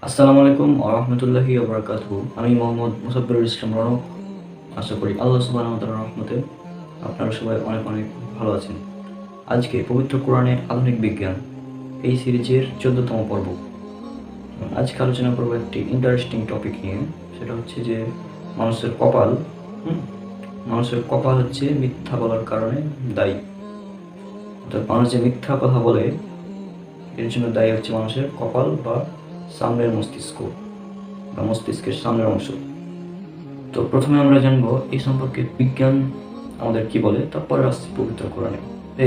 আসসালামু আলাইকুম ওয়া রাহমাতুল্লাহি ওয়া বারাকাতুহু। আমি মোহাম্মদ মুসাব্বিরুল ইসলাম রনক। আশা করি আল্লাহ সুবহানাহু ওয়া তাআলার রহমতে আপনারা সবাই অনেক অনেক ভালো আছেন। আজকে পবিত্র কোরআনের আধুনিক বিজ্ঞান এই সিরিজের ১৪তম পর্ব। আজকে আলোচনা করব একটি ইন্টারেস্টিং টপিক নিয়ে। সেটা হচ্ছে যে মানুষের কপাল হুম, মানুষের কপাল হচ্ছে মিথ্যা বলার কারণে দায়ী। অর্থাৎ মানুষ যে মিথ্যা কথা বলে এর জন্য দায়ী হচ্ছে মানুষের কপাল বা সামনের মস্তিষ্ক বা মস্তিষ্কের সামনের অংশ। তো প্রথমে আমরা জানবো এই সম্পর্কে বিজ্ঞান আমাদের কি বলে, তারপরে আসছে পবিত্র কোরআনে।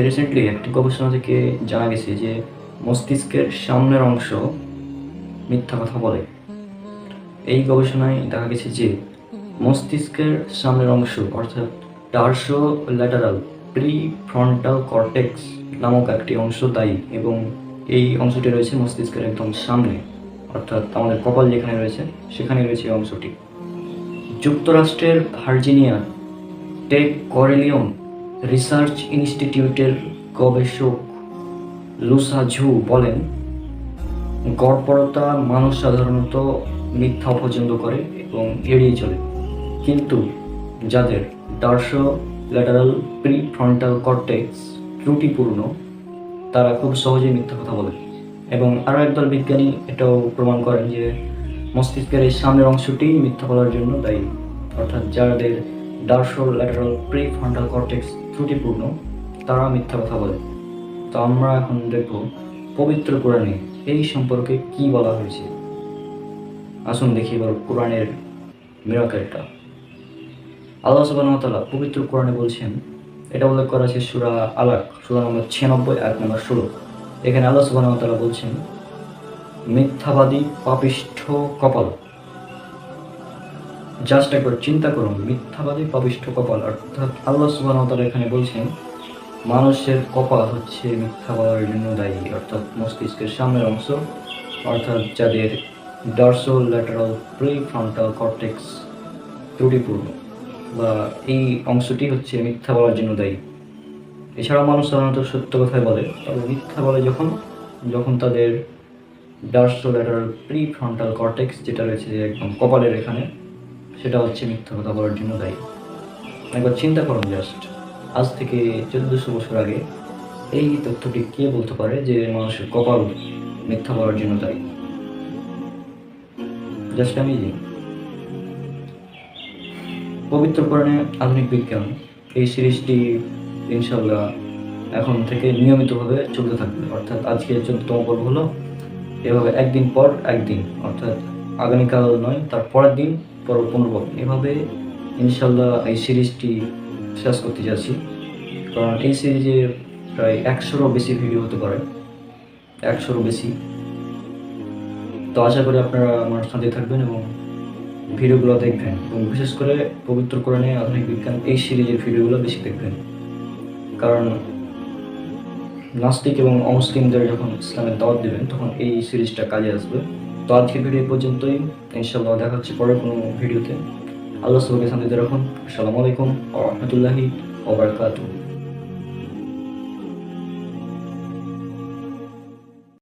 রিসেন্টলি একটি গবেষণা থেকে জানা গেছে যে মস্তিষ্কের সামনের অংশ মিথ্যা কথা বলে। এই গবেষণায় দেখা গেছে যে মস্তিষ্কের সামনের অংশ অর্থাৎ টার্সো ল্যাটারাল প্রিফ্রন্টাল কর্টেক্স নামক একটি অংশ দায়ী, এবং এই অংশটি রয়েছে মস্তিষ্কের একদম সামনে, অর্থাৎ আমাদের কপাল যেখানে রয়েছে সেখানে রয়েছে এই অংশটি। যুক্তরাষ্ট্রের ভার্জিনিয়ার টেক করেলিয়ন রিসার্চ ইনস্টিটিউটের গবেষক লুসা ঝু বলেন, গড়পড়তা মানুষ সাধারণত মিথ্যা অপছন্দ করে এবং এড়িয়ে চলে, কিন্তু যাদের ডার্সো ল্যাটারাল প্রিফ্রন্টাল কর্টেক্স ত্রুটিপূর্ণ তারা খুব সহজেই মিথ্যা কথা বলে। এবং আরও একদল বিজ্ঞানী এটাও প্রমাণ করেন যে মস্তিষ্কের এই সামনের অংশটি মিথ্যা বলার জন্য দায়ী, অর্থাৎ যাদের ডার্সো ল্যাটারাল প্রিফ্রন্টাল কর্টেক্স ত্রুটিপূর্ণ তারা মিথ্যা কথা বলে। তো আমরা এখন দেখব পবিত্র কোরআনে এই সম্পর্কে কি বলা হয়েছে। আসুন দেখি এবার কোরআনের মিরাকেলটা। আল্লাহ সুবহানাহু ওয়া তাআলা পবিত্র কোরআনে বলছেন, এটা উল্লেখ করা আছে সূরা আলাক সূরা নম্বর 96 আয়াত নম্বর 16। এখানে আল্লাহ সুবহানাহু ওয়া তাআলা বলছেন, মিথ্যাবাদী পাপিষ্ঠ কপাল। জাস্ট একবার চিন্তা করুন, মিথ্যাবাদী পাপিষ্ঠ কপাল, অর্থাৎ আল্লাহ সুবহানাহু ওয়া তাআলা এখানে বলছেন মানুষের কপাল হচ্ছে মিথ্যা বলার জন্য দায়ী, অর্থাৎ মস্তিষ্কের সামনের অংশ, অর্থাৎ যাদের ডার্সো ল্যাটারাল প্রিফ্রন্টাল কর্টেক্স ত্রুটিপূর্ণ বা এই অংশটি হচ্ছে মিথ্যা বলার জন্য দায়ী। এছাড়াও মানুষ সাধারণত সত্য কথাই বলে, তবে মিথ্যা বলে যখন তাদের ডার্সো ল্যাটারাল প্রিফ্রন্টাল কর্টেক্স যেটা রয়েছে একদম কপালের এখানে, সেটা হচ্ছে মিথ্যা কথা বলার জন্য দায়ী। একবার চিন্তা করুন, জাস্ট আজ থেকে 1400 বছর আগে এই তথ্যটি কে বলতে পারে যে মানুষের কপাল মিথ্যা বলার জন্য দায়ী? Just amazing. পবিত্র কোরআনে আধুনিক বিজ্ঞান এই সিরিজটি ইনশাল্লাহ এখন থেকে নিয়মিতভাবে চলতে থাকবে, অর্থাৎ আজকে 14তম পর্ব হলো, এভাবে একদিন পর একদিন, অর্থাৎ আগামীকাল নয় তার পরের দিন পর্ব 15, এভাবে ইনশাল্লাহ এই সিরিজটি শেষ করতে যাচ্ছি। কারণ এই সিরিজে প্রায় 100-রও বেশি ভিডিও হতে পারে, 100-রও বেশি। তো আশা করি আপনারা আমার সাথে থাকবেন এবং ভিডিওগুলো দেখবেন, এবং বিশেষ করে পবিত্র কোরআনে আধুনিক বিজ্ঞান এই সিরিজের ভিডিওগুলো বেশি দেখবেন। কারণ নাস্তিক এবং অমুসলিমদের যখন ইসলামের দাওয়াত দেবেন তখন এই সিরিজটা কাজে আসবে। তো আজকের ভিডিও পর্যন্তই, ইনশাআল্লাহ দেখা হচ্ছে পরের কোনো ভিডিওতে। আল্লাহ সবাইকে শান্তিতে রাখুন। আসসালামু আলাইকুম ওয়া রাহমাতুল্লাহি ওয়া বারাকাতুহু।